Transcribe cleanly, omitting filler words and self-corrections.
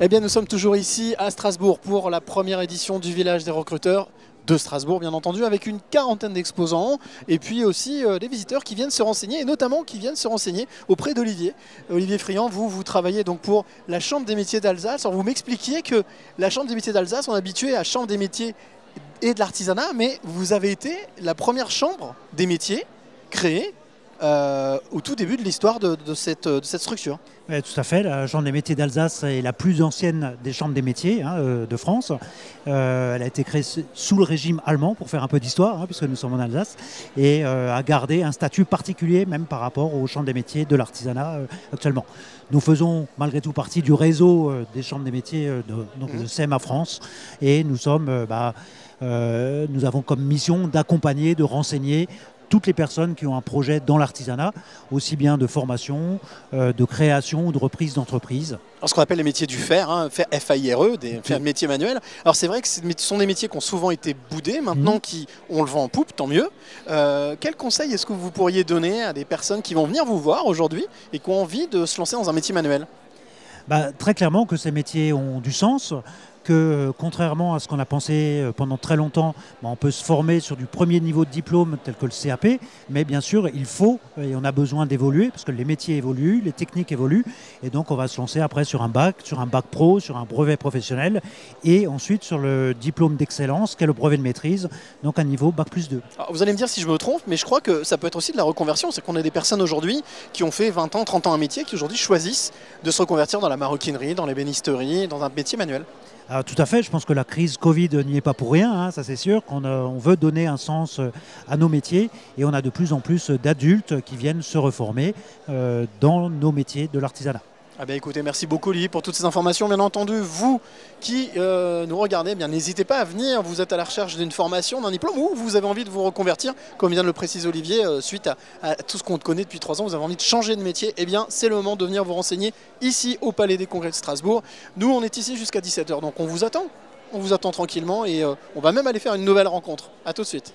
Eh bien, nous sommes toujours ici à Strasbourg pour la première édition du Village des recruteurs de Strasbourg, bien entendu, avec une quarantaine d'exposants et puis aussi des visiteurs qui viennent se renseigner, et notamment qui viennent se renseigner auprès d'Olivier. Olivier Friand, vous travaillez donc pour la Chambre des métiers d'Alsace. Alors, vous m'expliquiez que la Chambre des métiers d'Alsace, on est habitué à la Chambre des métiers et de l'artisanat, mais vous avez été la première chambre des métiers créée au tout début de l'histoire de cette structure. Oui, tout à fait. La Chambre des métiers d'Alsace est la plus ancienne des chambres des métiers de France. Elle a été créée sous le régime allemand, pour faire un peu d'histoire, puisque nous sommes en Alsace, et a gardé un statut particulier même par rapport aux chambres des métiers de l'artisanat actuellement. Nous faisons malgré tout partie du réseau des chambres des métiers de CMA France, et nous avons comme mission d'accompagner, de renseigner toutes les personnes qui ont un projet dans l'artisanat, aussi bien de formation, de création ou de reprise d'entreprise. Alors, ce qu'on appelle les métiers du fer, F-A-I-R-E, des métiers manuels. Alors c'est vrai que ce sont des métiers qui ont souvent été boudés, maintenant on le vend en poupe, tant mieux. Quel conseil est-ce que vous pourriez donner à des personnes qui vont venir vous voir aujourd'hui et qui ont envie de se lancer dans un métier manuel? Très clairement que ces métiers ont du sens, que contrairement à ce qu'on a pensé pendant très longtemps, on peut se former sur du premier niveau de diplôme tel que le CAP, mais bien sûr il faut et on a besoin d'évoluer parce que les métiers évoluent, les techniques évoluent, et donc on va se lancer après sur un bac pro, sur un brevet professionnel, et ensuite sur le diplôme d'excellence qui est le brevet de maîtrise, donc un niveau bac+2. Alors, vous allez me dire si je me trompe, mais je crois que ça peut être aussi de la reconversion. C'est qu'on a des personnes aujourd'hui qui ont fait 20 ans, 30 ans un métier, qui aujourd'hui choisissent de se reconvertir dans la maroquinerie, dans l'ébénisterie, dans un métier manuel. Alors, tout à fait, je pense que la crise Covid n'y est pas pour rien, ça c'est sûr, on veut donner un sens à nos métiers, et on a de plus en plus d'adultes qui viennent se reformer dans nos métiers de l'artisanat. Ah ben écoutez, merci beaucoup Olivier pour toutes ces informations. Bien entendu, vous qui nous regardez, n'hésitez pas à venir. Vous êtes à la recherche d'une formation, d'un diplôme, ou vous avez envie de vous reconvertir, comme vient de le préciser Olivier, suite à tout ce qu'on connaît depuis 3 ans, vous avez envie de changer de métier. Eh bien, c'est le moment de venir vous renseigner ici au Palais des Congrès de Strasbourg. Nous, on est ici jusqu'à 17 h, donc on vous attend. On vous attend tranquillement, et on va même aller faire une nouvelle rencontre. A tout de suite.